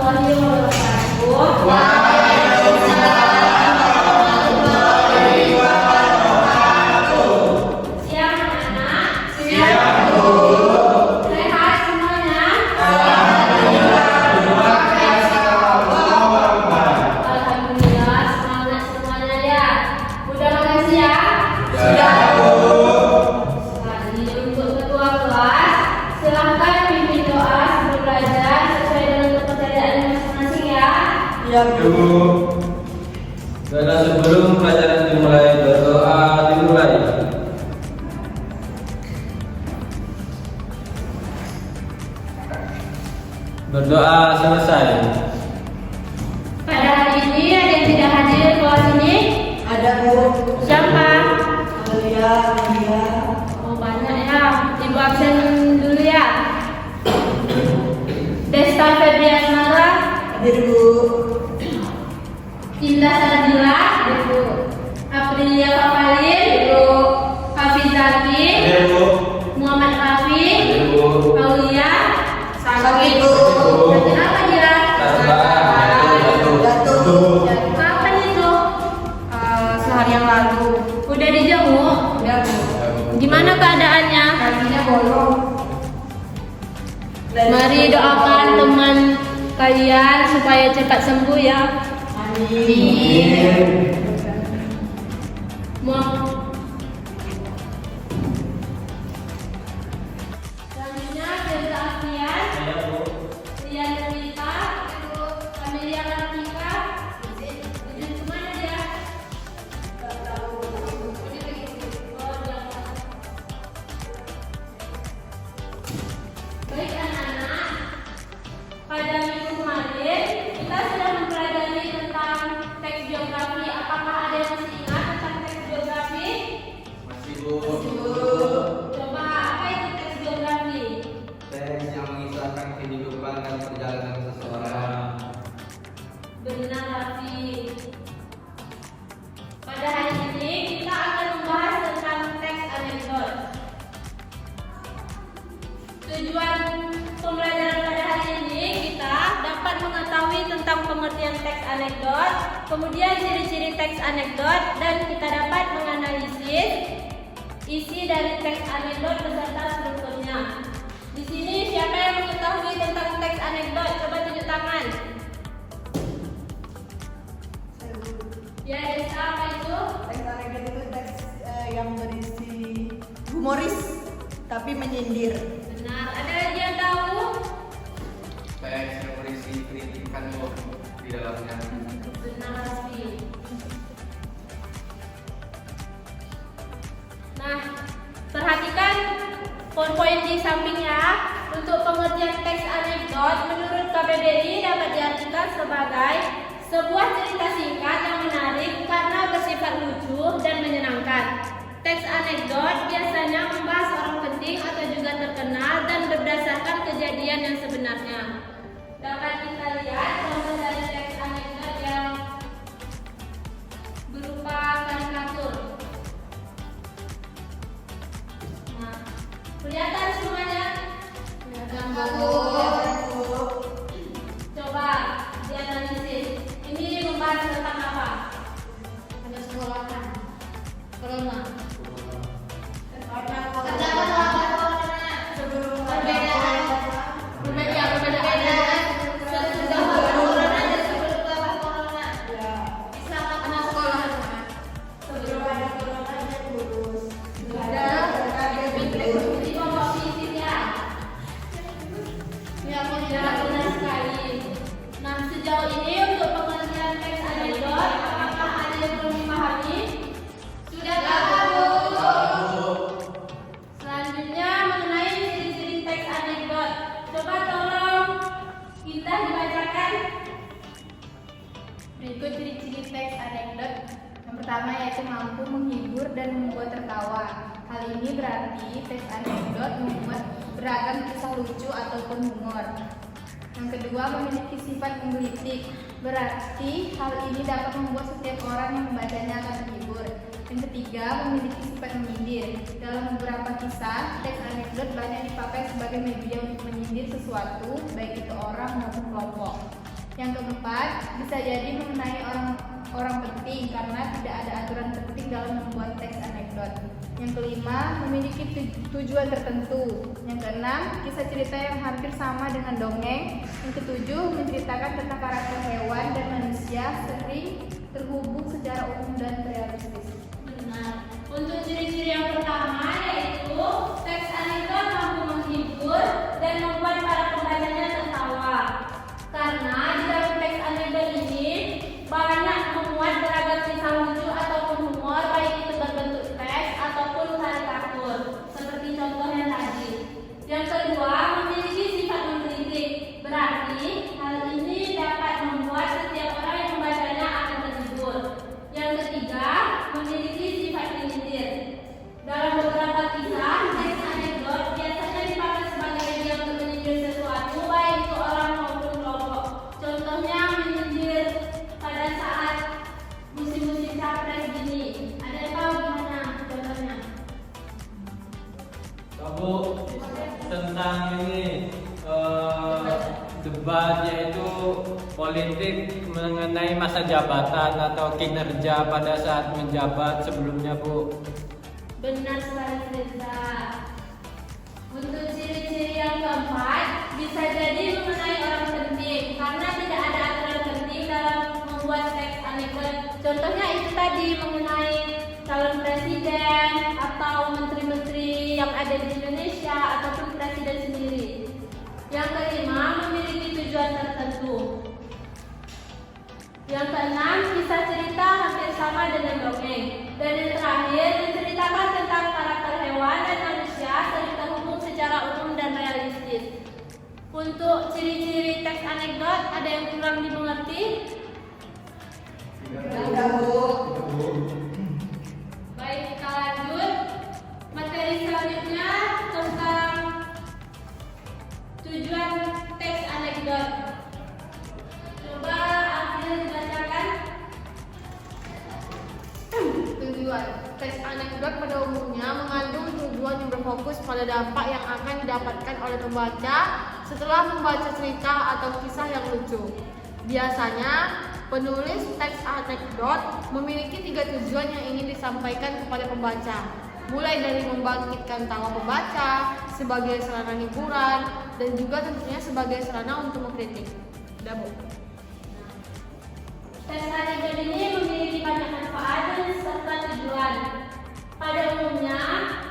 warahmatullahi wabarakatuh. Ibu, karena sebelum pelajaran dimulai berdoa dimulai. Berdoa selesai. Pada hari ini ada yang tidak hadir kelas ini? Ada, Bu. Siapa? Alia. Oh, banyak ya. Ibu absen dulu ya. Desta Febriasmara. Hadir, Bu. Indah Sadila. Ibu. Aprilia Kavalin. Ibu. Hafizati. Ibu, Muhammad Rafi. Ibu, Aulia. Sakit, Bu. Sakit apa dia? Jatuh. Kapan itu? Sehari yang lalu. Udah dijenguk? Udah, Bu. Gimana keadaannya? Kakinya bolong. Mari doakan teman kalian supaya cepat sembuh ya. Amin. Selanjutnya Firza Afian, Rian Rita, Amelia Kartika, Ujun kemana dia? Oh, jangan. Baik anak-anak, pada minggu kemarin kita sudah mempelajari tentang teks geografi. Apakah ada yang masih ingat tentang teks geografi? masih Bu. Coba apa itu teks geografi? Teks yang mengisahkan kehidupan dan perjalanan seseorang. Benar, Raffi. Pada hari ini kita akan membahas tentang teks anekdot. Tujuan pembelajaran pada hari ini kita dapat mengetahui tentang pengertian teks anekdot, kemudian ciri-ciri teks anekdot, dan kita dapat menganalisis isi dari teks anekdot beserta strukturnya. Di sini siapa yang mengetahui tentang teks anekdot? Coba tunjuk tangan. Ya, Desa, apa itu? Teks anekdot itu teks yang berisi humoris tapi menyindir. Benar. Ada lagi yang tahu? Teks yang berisi kritikan di dalamnya. Benar, Raffi. Nah, perhatikan poin-poin di sampingnya. Untuk pengertian teks anekdot, menurut KBBI dapat diartikan sebagai sebuah cerita singkat yang menarik karena bersifat lucu dan menyenangkan. Teks anekdot biasanya membahas orang penting atau juga terkenal dan berdasarkan kejadian yang sebenarnya. Dapat kita lihat contoh dari teks anekdot yang berupa karikatur. Nah, kelihatan semuanya? Kelihatan, Bu. Coba dianalisis. Ini membahas tentang apa? Ada sekolahan. Corona. Nah, sejauh ini untuk pengertian teks anekdot, apakah ada yang belum dipahami? Sudah tahu? Selanjutnya mengenai ciri-ciri teks anekdot. Coba tolong kita dibacakan. Berikut ciri-ciri teks anekdot. Yang pertama yaitu mampu menghibur dan membuat tertawa. Hal ini berarti teks anekdot membuat beragam kisah lucu ataupun humor. Yang kedua, memiliki sifat menggelitik. Berarti hal ini dapat membuat setiap orang yang membacanya akan terhibur. Yang ketiga, memiliki sifat menyindir. Dalam beberapa kisah, teks anekdot banyak dipakai sebagai media untuk menyindir sesuatu, baik itu orang maupun kelompok. Yang keempat, bisa jadi mengenai orang penting karena tidak ada aturan penting dalam membuat teks anekdot. Yang kelima, memiliki tujuan tertentu. Yang keenam, kisah cerita yang hampir sama dengan dongeng. Yang ketujuh, menceritakan tentang karakter hewan dan manusia sering terhubung secara umum dan realistis. Benar. Untuk ciri-ciri yang pertama yaitu teks anekdot mampu menghibur dan membuat para pembacanya tertawa. Karena di dalam teks anekdot ini banyak memuat beragam kisah lucu ataupun humor, baik itu berbentuk teks ataupun karikatur, seperti contohnya tadi. Yang kedua, memiliki sifat menggelitik. Berarti hal ini dapat membuat setiap orang yang membacanya akan terhibur. Yang ketiga, memiliki sifat menyindir. Dalam beberapa kisah, teks anekdot biasanya dipakai sebagai media untuk menyindir sesuatu, baik itu orang maupun kelompok. Contohnya menyindir pada saat musim-musim capres gini. Ada yang tahu gimana contohnya? Kamu tentang ini debat, yaitu politik mengenai masa jabatan atau kinerja pada saat menjabat sebelumnya, Bu. Benar sekali, Reza. Untuk ciri-ciri yang keempat, bisa jadi mengenai orang penting karena tidak ada aturan penting dalam membuat teks anekdot. Contohnya itu tadi mengenai calon presiden atau menteri-menteri yang ada di Indonesia ataupun presiden sendiri. Yang kelima, memiliki tujuan tertentu. Yang keenam, kisah cerita hampir sama dengan dongeng. Dan yang terakhir, menceritakan tentang karakter hewan dan manusia sering terhubung secara umum dan realistis. Untuk ciri-ciri teks anekdot, ada yang kurang dimengerti? Tidak, Bu. Baik, kita lanjut. Materi selanjutnya tentang tujuan teks anekdot. Coba April dibacakan. Tujuan teks anekdot pada umumnya mengandung tujuan yang berfokus pada dampak yang akan didapatkan oleh pembaca setelah membaca cerita atau kisah yang lucu. Biasanya, penulis teks anekdot memiliki 3 tujuan yang ingin disampaikan kepada pembaca, mulai dari membangkitkan tawa pembaca sebagai sarana hiburan dan juga tentunya sebagai sarana untuk mengkritik. Udah, Bu. Teks anekdot ini memiliki banyak manfaat dan serta tujuan. Pada umumnya,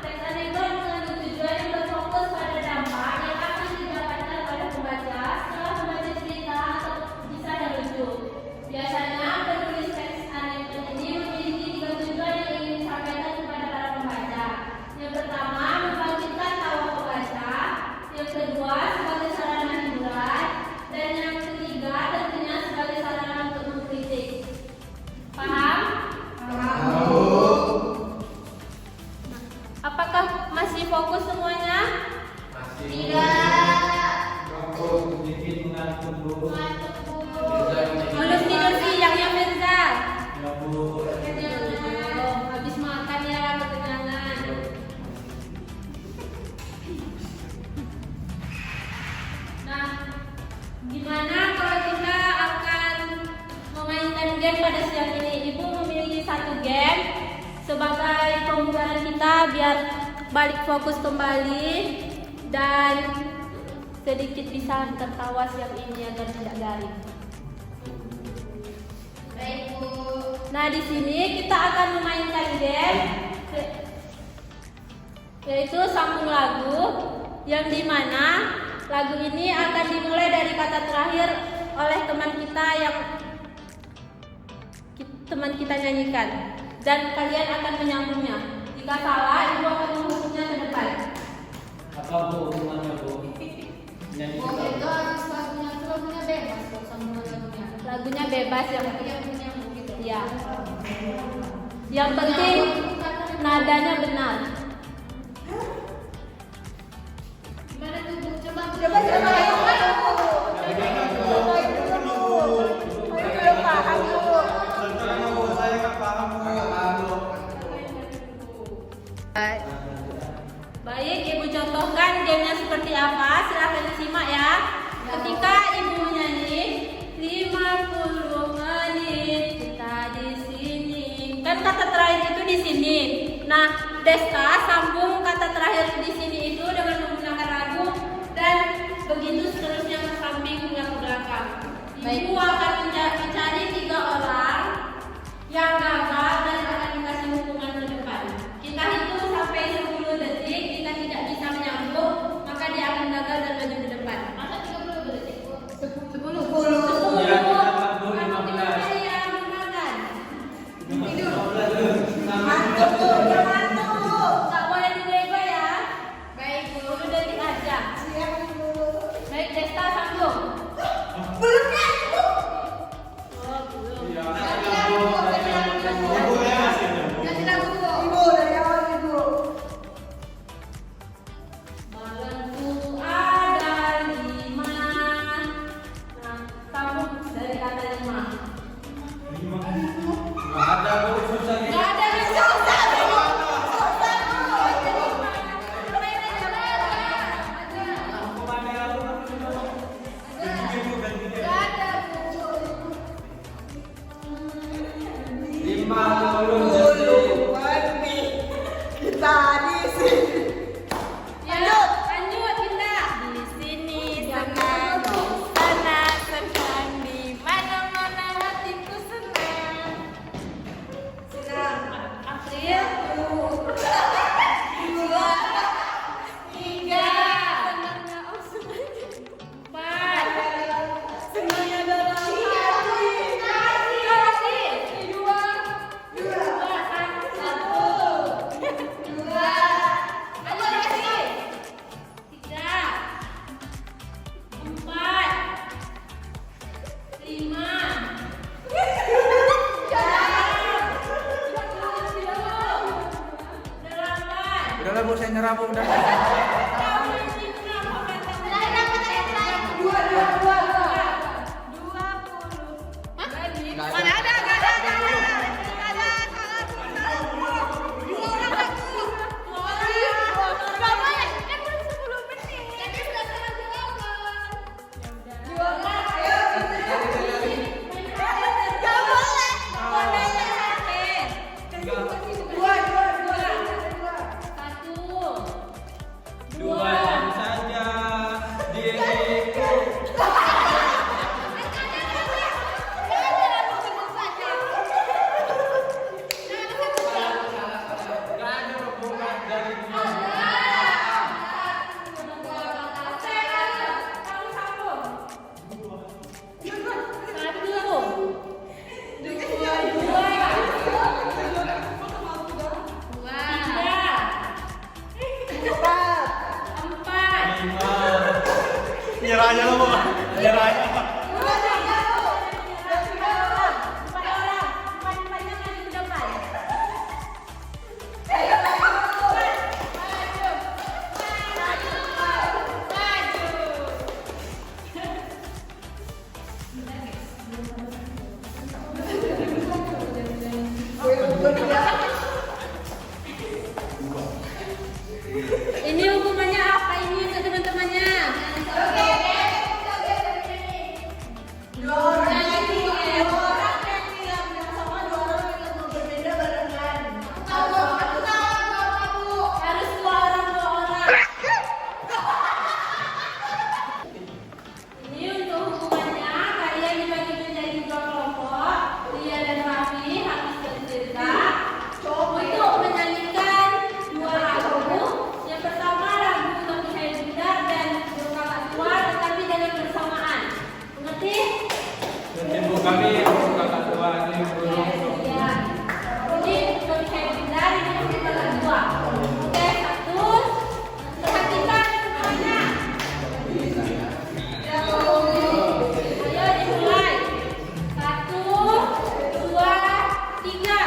teks anekdot mengandung tujuan yang berfokus pada dampak yang akan didapatkan pada pembaca setelah membaca cerita atau kisah yang lucu. Biasanya, penulis teks anekdot ini memiliki 3 tujuan yang ingin disampaikan kepada para pembaca. Yang pertama, membangkitkan tawa pembaca. Yang kedua, sebagai sarana hiburan. Dan yang ketiga, tentunya sebagai sarana untuk mengkritik. Paham? Apakah masih fokus semuanya? Masih. Aku sedikit mengantuk, Bu. Belum tidur siang ya, Firza? Ya, Bu. Habis makan ya, kekenyangan. Nah, gimana kalau kita akan memainkan game pada siang ini? Ibu memiliki 1 game sebagai pembubaran kita biar balik fokus kembali dan sedikit bisa tertawa siang ini agar tidak garing. Baik, Bu. Nah, di sini kita akan memainkan game yaitu sambung lagu, yang dimana lagu ini akan dimulai dari kata terakhir oleh teman kita yang teman kita nyanyikan, dan kalian akan menyambungnya. Jika salah, ibu akan menghukumnya ke depan. Apa, Bu, hukumannya, Bu? Nyanyi Oh, kita. itu habis lagunya bebas kok, sambungan lagunya. Lagunya bebas yang Yang gitu. ya. Yang penting nadanya benar. Gimana tuh, Bu? Coba. Coba ayo. Cobain dulu, Bu. Ayo belum paham, Bu. Saya nggak paham, Bu. Baik, ibu contohkan gamenya seperti apa. Silahkan disimak ya. Ketika ibu menyanyi 5, kamu udah. Kamu ini kenapa kata Dua. 20? Mana ada? Gak ada. Gak boleh, kan belum 10 menit. Jadi sudah salah jawaban. Gak boleh. Dua jam saja. Diriku. Gak ada hubungan dari lima. Nyerahnya lo, Bu. Nyerahnya. Ini hukumannya apa ini untuk teman-temannya? Dua orang yang bilang yang sama, dua orang yang berbeda barengan. Harus dua orang. Ini untuk hukumannya kalian dibagi menjadi dua kelompok. Lia dan Raffi habis bercerita untuk menyanyikan dua lagu. Yang pertama lagu Kaki Saya Bundar dan Burung Kakak Tua, tetapi dengan bersamaan. Mengerti? Ibu kami kakak tua ini burung. Ya. Ini Kaki Saya Bundar, ini Burung Kakak Tua. Oke, satu. Perhatikan semuanya. Ayo dimulai. 1, 2, 3.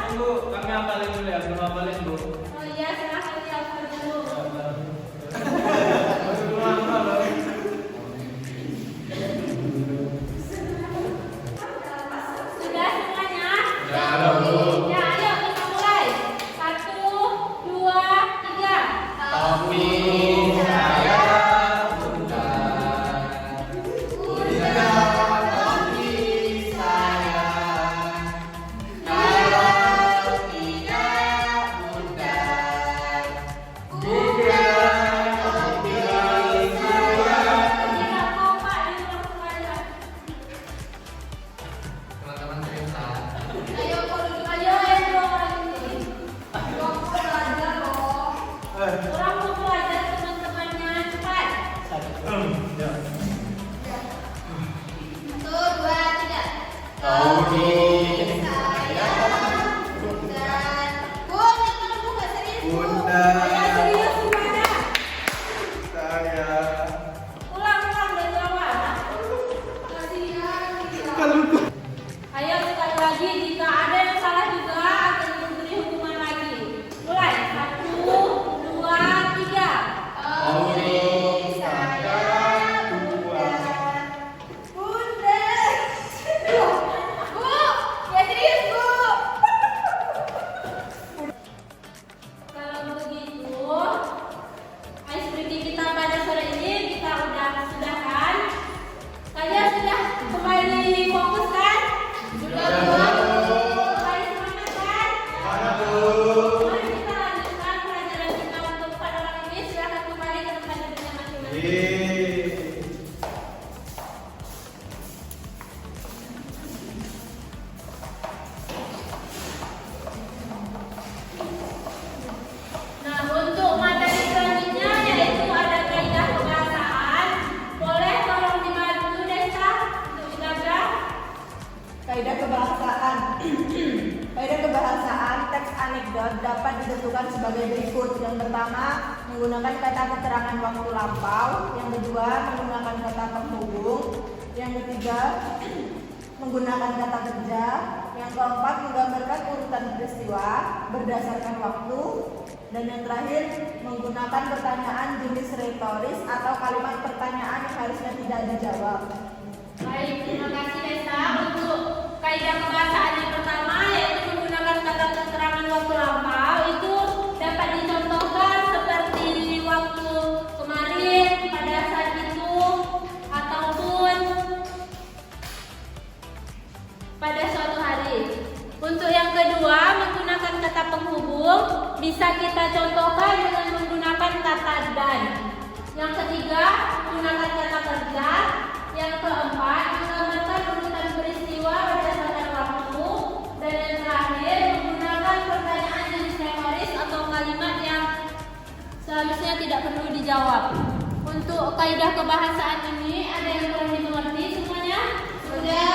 Tunggu, kami hafalin dulu ya, belum hafalin Bu. Oh iya, silahkan dihafal dulu. Belum hafal loh. Sudah semuanya? Sudah, Bu. Ya, ayo kita mulai. 1, 2, 3. Tapi saya Tidak kompak diulang kembali. teman-teman cerita. Ayo yang dua orang ini. Orang mau belajar teman-temannya cepat. 1, 2, 3. Ayo serius semuanya. Saya. Ulang dari awal. Ayo sekali lagi, jika ada yang salah juga akan diberi hukuman lagi. Mulai. 1, 2, 3. Kalau begitu, ice breaking kita pada sore ini kita udah sudahkan. Kalian sudah kembali fokus kan? Kembali semangat kan? Mari kita lanjutkan pelajaran kita untuk pada orang ini. Silahkan kembali ke tempat duduknya masing-masing. keterangan waktu lampau. Yang kedua, menggunakan kata penghubung. Yang ketiga, menggunakan kata kerja. Yang keempat, menggambarkan urutan peristiwa berdasarkan waktu. Dan yang terakhir, menggunakan pertanyaan jenis retoris atau kalimat pertanyaan yang harusnya tidak dijawab. Baik, terima kasih Desa. Untuk kaidah kebahasaan yang pertama yaitu menggunakan kata keterangan waktu lampau itu dapat dicontohkan seperti di waktu kemarin, pada saat itu, ataupun pada suatu hari. Untuk yang kedua, menggunakan kata penghubung bisa kita contohkan dengan menggunakan kata dan. Yang ketiga, menggunakan kata kerja. Yang keempat, menggambarkan urutan peristiwa berdasarkan waktu. Dan yang terakhir, menggunakan pertanyaan jenis retoris atau kalimat yang seharusnya tidak perlu dijawab. Untuk kaidah kebahasaan ini, ada yang kurang dimengerti semuanya? Sudah.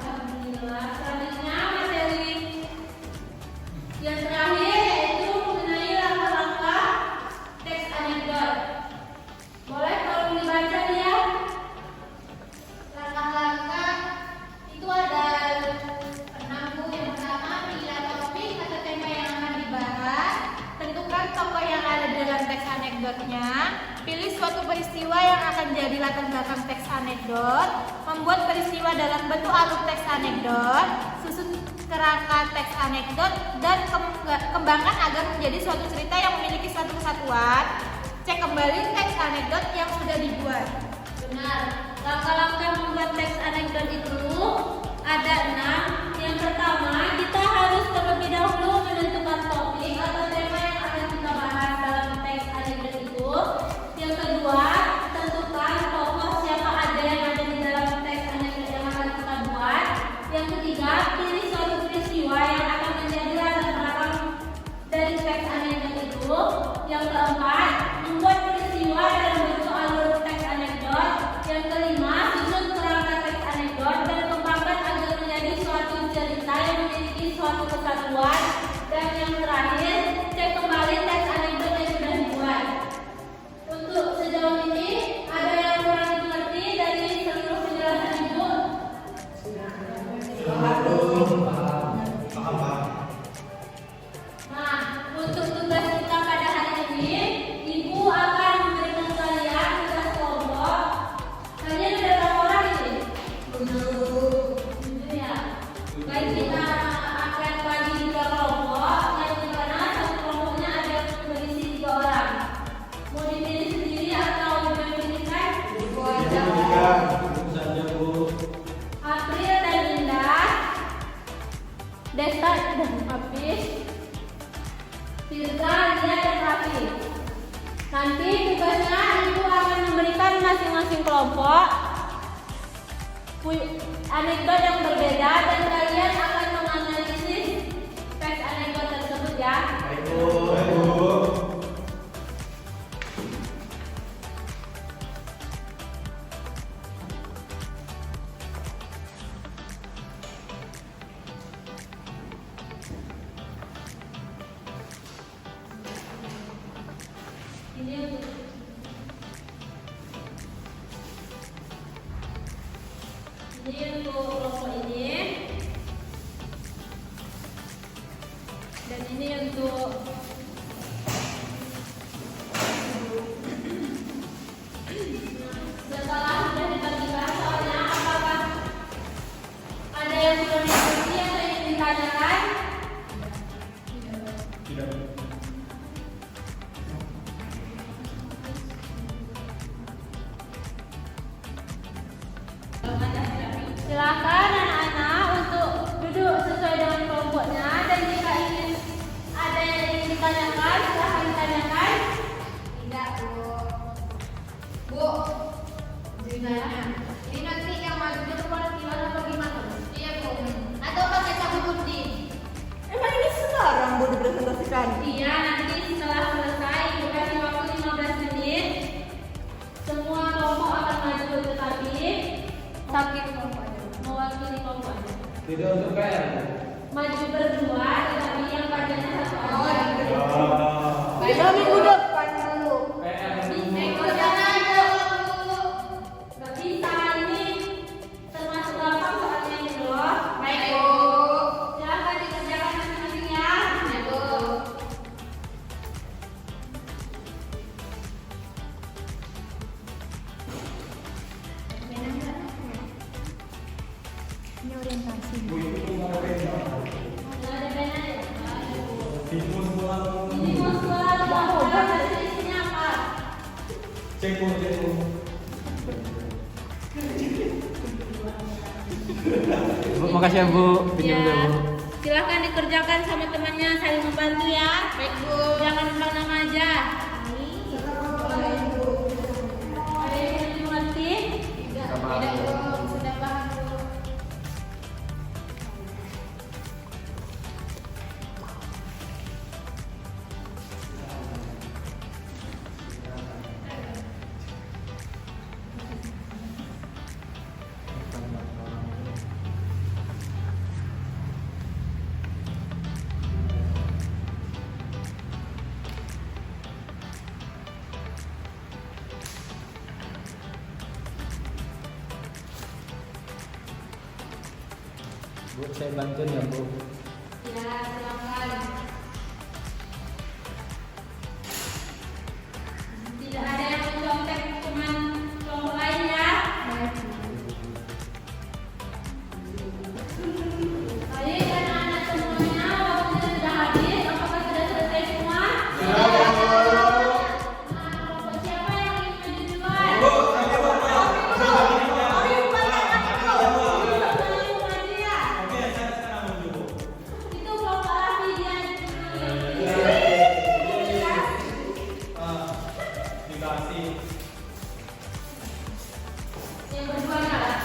Alhamdulillah. Selanjutnya materi yang terakhir yaitu mengenai langkah-langkah teks anekdot. Boleh tolong dibaca dia? Langkah-langkah itu ada 6 Bu. Yang pertama, pilih topik atau tema yang akan dibahas. Tentukan tokoh yang ada dalam teks anekdotnya. Pilih suatu peristiwa yang akan jadi latar belakang teks anekdot. Membuat peristiwa dalam bentuk alur teks anekdot. Susun kerangka teks anekdot dan kembangkan agar menjadi suatu cerita yang memiliki suatu kesatuan. Cek kembali teks anekdot yang sudah dibuat. Benar. Langkah-langkah membuat teks anekdot itu ada 6. Yang pertama, kita harus terlebih dahulu menentukan topik atau tema yang akan kita bahas dalam teks anekdot itu. Yang kedua, tentukan tokoh siapa ada yang ada di dalam teks anekdot yang akan kita buat. Yang ketiga, pilih suatu peristiwa yang akan menjadi latar belakang dari teks anekdot itu. Yang keempat, membuat peristiwa dalam bentuk alur teks anekdot. Yang kelima, susun kerangka teks anekdot dan kembangkan agar menjadi suatu cerita yang memiliki suatu kesatuan. Dan yang terakhir, cek kembali teks anekdot yang sudah dibuat. Untuk sejauh ini, ada yang kurang dimengerti dari seluruh penjelasan Ibu? Nah, untuk tugas kita pada hari ini, Ibu akan memberikan kalian tugas kelompok. Kalian ada berapa orang ini? 7 ya. Baik, kita akan bagi 2 kelompok. Yang dimana satu kelompoknya ada berisi 3 orang. Mau dipilih sendiri atau dipilihkan? saja Bu. April dan Indah, Desta dan Hafiz, Firza, Lia dan Raffi. Nanti tugasnya Ibu akan memberikan masing-masing kelompok anekdot yang berbeda dan kalian akan menganalisis teks anekdot tersebut ya. Ini untuk kelompok ini. Dan ini untuk setelah sudah dibagikan soalnya, apakah ada yang sudah dimengerti atau ingin ditanyakan? Silakan anak-anak untuk duduk sesuai dengan kelompoknya dan jika ingin ada yang ingin ditanyakan, silahkan ditanyakan. Tidak, Bu. Gimana? Ini nanti yang majunya perwakilan apa gimana? Iya, Bu. Atau pakai sabun putih? Emang ini sekarang Bu dipresentasikan? Iya, nanti setelah selesai Ibu kasih waktu 15 menit. Semua kelompok akan maju, tetapi mewakili kelompok aja. Tidak untuk PR. Maju berdua, tetapi yang bagiannya 1 orang. Kita minggu depan orientasi. Nggak ada penanya. Ini mau sekolah hasil isinya apa? Bu, makasih ya Bu. Pinjam Ya, dulu. silahkan dikerjakan sama temannya, saling membantu ya. Baik Bu. Jangan numpang nama aja. Ada yang mengerti? Tidak Bu, sudah paham Bu. Bu, saya bantuin ya Bu. Ya, silakan. Tidak ada yang mencontek teman kelompok lain ya. Baik, anak-anak semuanya, waktunya sudah habis. Apakah sudah selesai semua? Nah, kelompok siapa yang ingin maju duluan? Itu kelompok Rafi dia. Yang berdua kalah.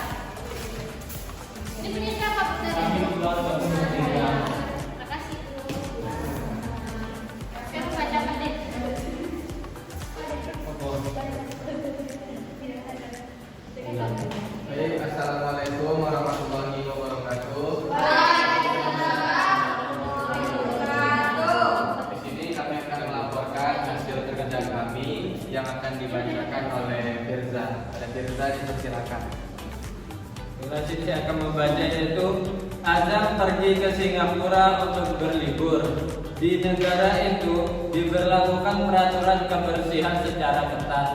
Ini punya siapa Bu tadi? Makasih Bu. Aku bacakan deh. Baik, assalamualaikum warahmatullahi wabarakatuh. Di sini kami akan melaporkan hasil kerja kami yang akan dibacakan oleh Firza. Ada Firza, dipersilakan. Durasi saya akan membaca yaitu Azam pergi ke Singapura untuk berlibur. Di negara itu diberlakukan peraturan kebersihan secara ketat.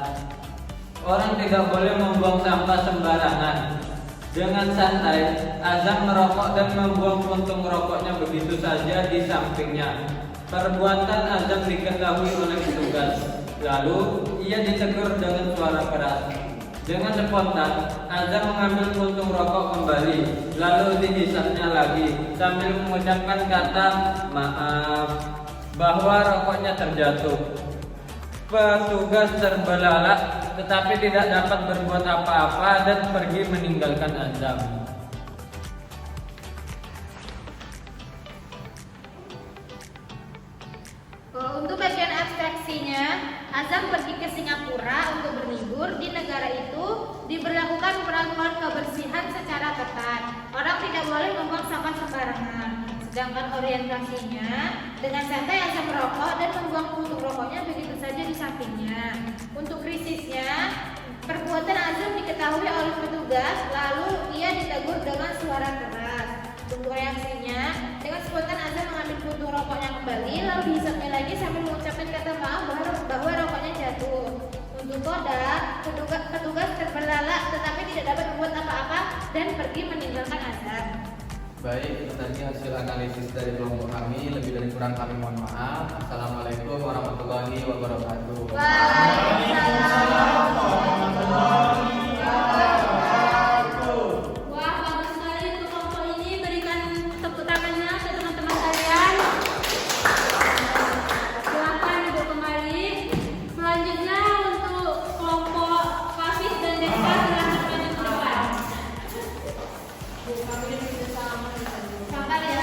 Orang tidak boleh membuang sampah sembarangan. Dengan santai, Azam merokok dan membuang puntung rokoknya begitu saja di sampingnya. Perbuatan Azam diketahui oleh petugas. Lalu ia ditegur dengan suara keras. Dengan spontan, Azam mengambil puntung rokok kembali, lalu dihisapnya lagi sambil mengucapkan kata maaf bahwa rokoknya terjatuh. Petugas terbelalak tetapi tidak dapat berbuat apa-apa dan pergi meninggalkan Azam. Untuk bagian abstraksinya, Azam pergi ke Singapura untuk berlibur. Di negara itu diberlakukan peraturan kebersihan secara ketat. Orang tidak boleh membuang sampah sembarangan. Sedangkan orientasinya, dengan santai Azam merokok dan membuang puntung rokoknya begitu saja di sampingnya. Untuk krisisnya, perbuatan Azam diketahui oleh petugas, lalu ia ditegur dengan suara keras. Untuk reaksinya, dengan spontan Azam mengambil puntung rokoknya kembali, lalu dihisapnya lagi sambil mengucapkan kata maaf bahwa rokoknya jatuh. Untuk koda, petugas terbelalak tetapi tidak dapat membuat apa-apa dan pergi meninggalkan Azam. Baik, itu tadi hasil analisis dari kelompok kami. Lebih dan kurang kami mohon maaf. Assalamualaikum warahmatullahi wabarakatuh. Wah, bagus sekali untuk kelompok ini. Berikan tepuk tangannya ke teman-teman kalian. Silakan duduk kembali. Selanjutnya untuk kelompok Hafiz dan Desta, silakan maju ke depan. Sabar ya.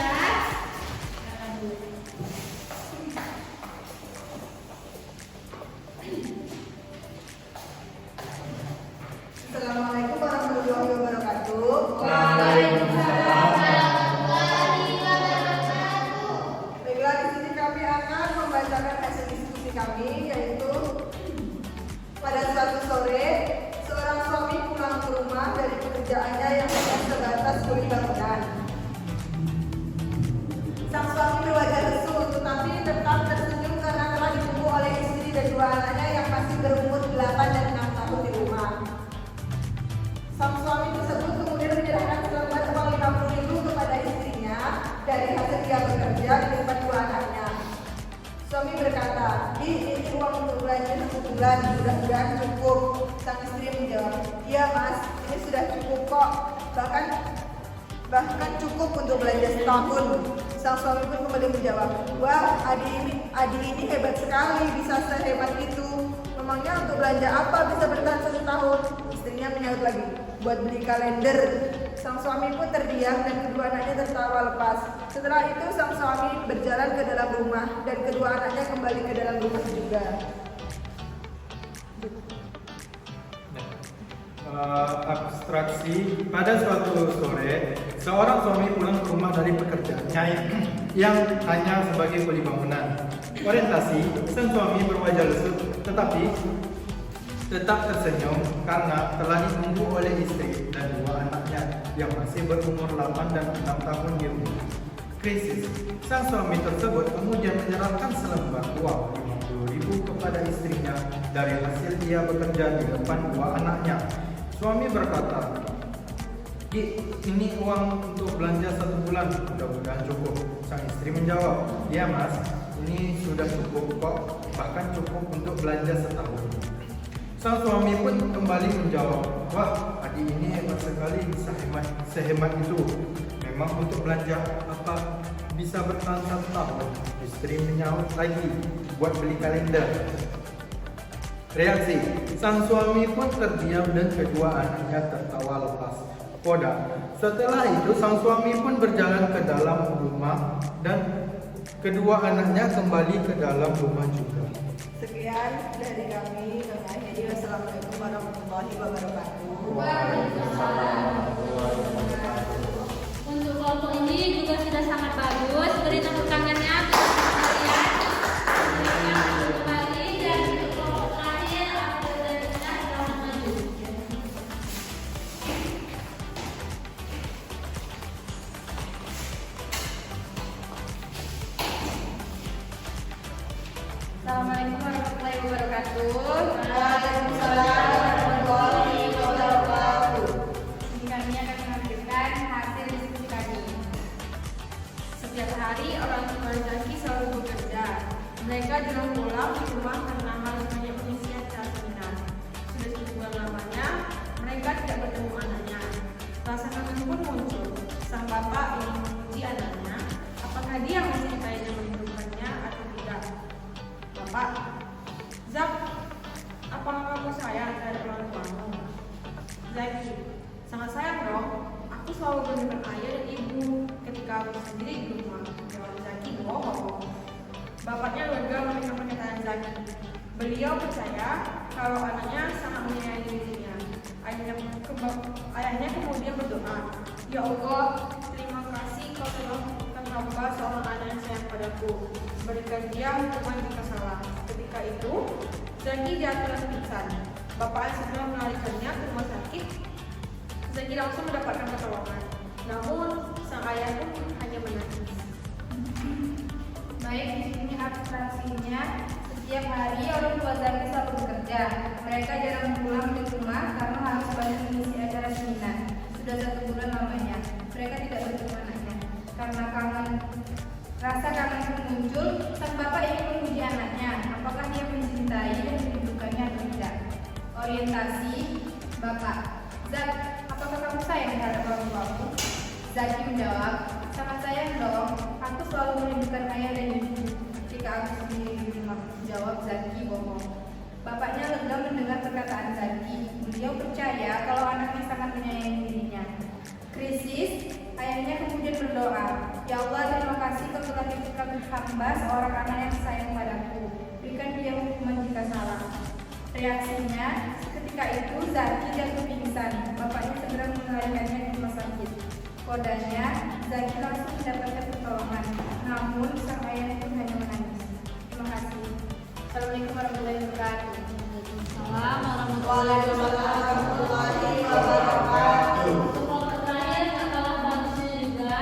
bulan, mudah-mudahan cukup. Sang istri menjawab, iya mas, ini sudah cukup kok, bahkan cukup untuk belanja setahun. Sang suami pun kembali menjawab, wah Adi ini hebat sekali, bisa sehebat itu. Memangnya untuk belanja apa bisa bertahan 1 tahun? Istrinya menyaut lagi, buat beli kalender. Sang suami pun terdiam dan kedua anaknya tertawa lepas. Setelah itu sang suami berjalan ke dalam rumah dan kedua anaknya kembali ke dalam rumah juga. Abstraksi. Pada suatu sore, seorang suami pulang ke rumah dari pekerjaannya yang hanya sebagai kuli bangunan. Orientasi, sang suami berwajah lesu tetapi tetap tersenyum karena telah ditunggu oleh istri dan 2 anaknya yang masih berumur 8 dan 6 tahun di rumah. Krisis, sang suami tersebut kemudian menyerahkan selembar uang 50.000 kepada istrinya dari hasil ia bekerja di depan 2 anaknya. Suami berkata, ini uang untuk belanja 1 bulan, mudah-mudahan cukup. Sang istri menjawab, ya mas, ini sudah cukup kok, bahkan cukup untuk belanja setahun. Sang suami pun kembali menjawab, wah adik ini hebat sekali, bisa sehemat itu. Memang untuk belanja apa bisa bertahan 1 tahun. Istri menyaut lagi, buat beli kalender. Reaksi, sang suami pun terdiam dan kedua anaknya tertawa lepas. Koda. Setelah itu sang suami pun berjalan ke dalam rumah dan kedua anaknya kembali ke dalam rumah juga. Sekian dari kami. Jadi wassalamualaikum warahmatullahi wabarakatuh. Untuk kelompok ini juga sudah sangat bagus. Beri tepuk tangannya untuk kalian. Kembali dan untuk kelompok terakhir aku dan kita dalam maju. Assalamualaikum warahmatullahi wabarakatuh. Waalaikumsalam warahmatullahi wabarakatuh. Ini kami akan menampilkan hasil diskusi kami. Setiap hari orang tua Zaki selalu bekerja. Mereka jarang pulang di rumah karena harus banyak mengisi acara seminar. Sudah sebulan lamanya mereka tidak bertemu anaknya. Rasa kangen pun muncul. Sang bapak ingin menguji anaknya, apakah dia mencintainya merindukannya atau tidak. Bapak, Zak, apakah kamu sayang terhadap orang tuamu? Zaki, sangat sayang dong. Aku selalu merindukan ayah dan ibu ketika aku sendiri di rumah. Jawab Zaki, bohong. Bapaknya lega mendengar pernyataan Zaki. Beliau percaya kalau anaknya sangat menyayangi dirinya. Ayahnya kemudian berdoa, ya Allah, terima kasih kau telah memberikan hamba seorang anak yang sayang padaku. Berikan dia hukuman jika salah. Ketika itu, Zaki jatuh dan pingsan. Bapaknya segera melarikannya ke rumah sakit. Zaki langsung mendapatkan pertolongan. Namun, sang ayah pun hanya menangis. Baik, di sini abstraksinya. Setiap hari orang tua Zaki selalu bekerja. Mereka jarang pulang di rumah karena harus banyak mengisi acara seminar. Sudah 1 bulan lamanya. Mereka tidak bertemu anaknya. Karena rasa kangen pun muncul, sang bapak ingin menguji anaknya. Apakah dia mencintai dan merindukannya atau tidak? Orientasi bapak. Zak, apakah kamu sayang terhadap orang tuamu? Zaki menjawab, sangat sayang dong. Aku selalu merindukan ayah dan ibu ketika aku sendiri di rumah. Jawab Zaki, bohong. Bapaknya lega mendengar perkataan Zaki. Beliau percaya kalau anaknya sangat menyayangi dirinya. Krisis, ayahnya kemudian berdoa, ya Allah, terima kasih kau telah titipkan hamba seorang anak yang sayang padaku. Berikan dia hukuman jika salah. Reaksinya, seketika itu Zaki jatuh pingsan. Bapaknya segera melarikannya ke rumah sakit. Kodanya, Zaki langsung mendapatkan pertolongan. Namun, sang ayah pun hanya menangis. Terima kasih. Assalamualaikum warahmatullahi wabarakatuh. Waalaikumsalam Warahmatullahi wabarakatuh. Untuk kelompok terakhir adalah bagusnya juga.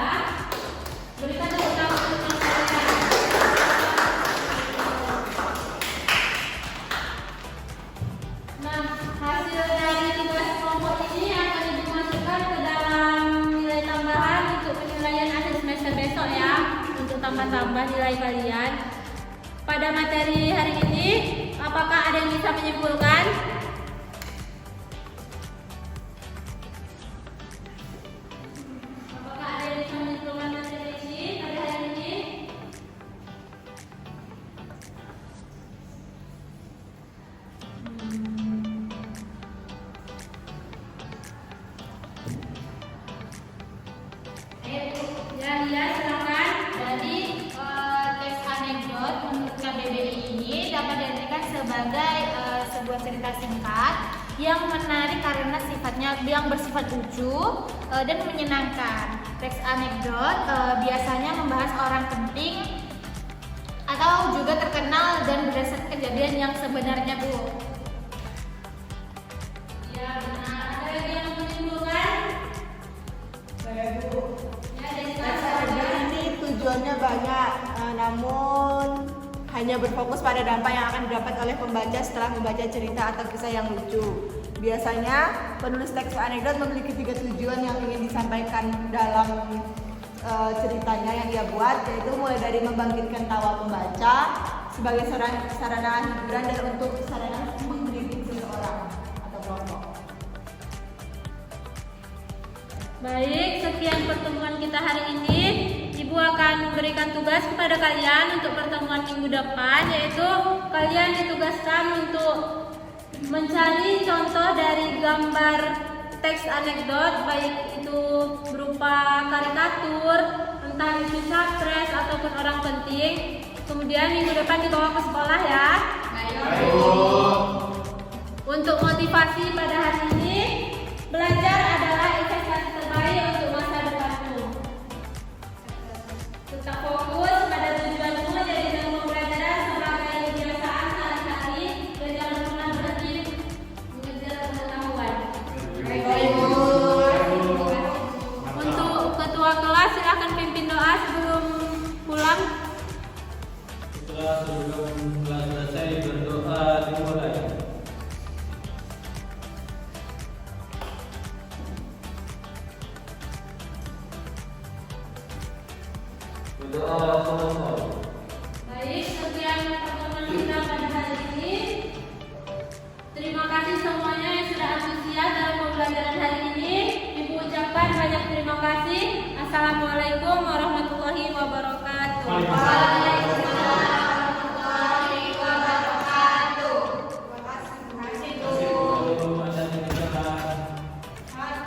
Berikan tepuk tangan untuk kalian. Nah, hasil dari tugas kelompok ini akan dimasukkan ke dalam nilai tambahan untuk penilaian akhir semester besok ya. Untuk tambah-tambah nilai kalian. Pada materi hari ini, apa Apakah ada yang bisa menyimpulkan? Apakah ada yang bisa menyimpulkan materi ini pada hari ini? Ya, silakan. Jadi teks anekdot menurut KBBI ini dapat diartikan sebagai sebuah cerita singkat yang menarik karena sifatnya yang bersifat lucu dan menyenangkan. Teks anekdot biasanya membahas orang penting atau juga terkenal dan berdasarkan kejadian yang sebenarnya, Bu. Ya, benar. Ada lagi yang menyimpulkan? Saya Bu. Ya, Teks Desta. anekdot ini tujuannya banyak, namun hanya berfokus pada dampak yang akan didapat oleh pembaca setelah membaca cerita atau kisah yang lucu. Biasanya penulis teks anekdot memiliki 3 tujuan yang ingin disampaikan dalam ceritanya yang dia buat, yaitu mulai dari membangkitkan tawa pembaca sebagai sarana hiburan dan untuk sarana mendidik seseorang atau kelompok. Baik, sekian pertemuan kita hari ini. Ibu akan memberikan tugas kepada kalian untuk pertemuan minggu depan, yaitu kalian ditugaskan untuk mencari contoh dari gambar teks anekdot, baik itu berupa karikatur, entah itu capres ataupun orang penting. Kemudian minggu depan dibawa ke sekolah ya. Untuk motivasi pada hari ini, belajar adalah investasi terbaik untuk masa depanmu. Tetap fokus pada tujuanmu, jadikan pembelajaran sebagai kebiasaan sehari-hari dan jangan pernah berhenti mengejar pengetahuan. Untuk ketua kelas silakan pimpin doa sebelum pulang. Setelah sebelum kelas selesai berdoa dimulai. Berdoa selesai. Baik, sekian pertemuan kita pada hari ini. Terima kasih semuanya yang sudah antusias dalam pembelajaran hari ini. Ibu ucapkan banyak terima kasih. Assalamualaikum warahmatullahi wabarakatuh. Waalaikumsalam.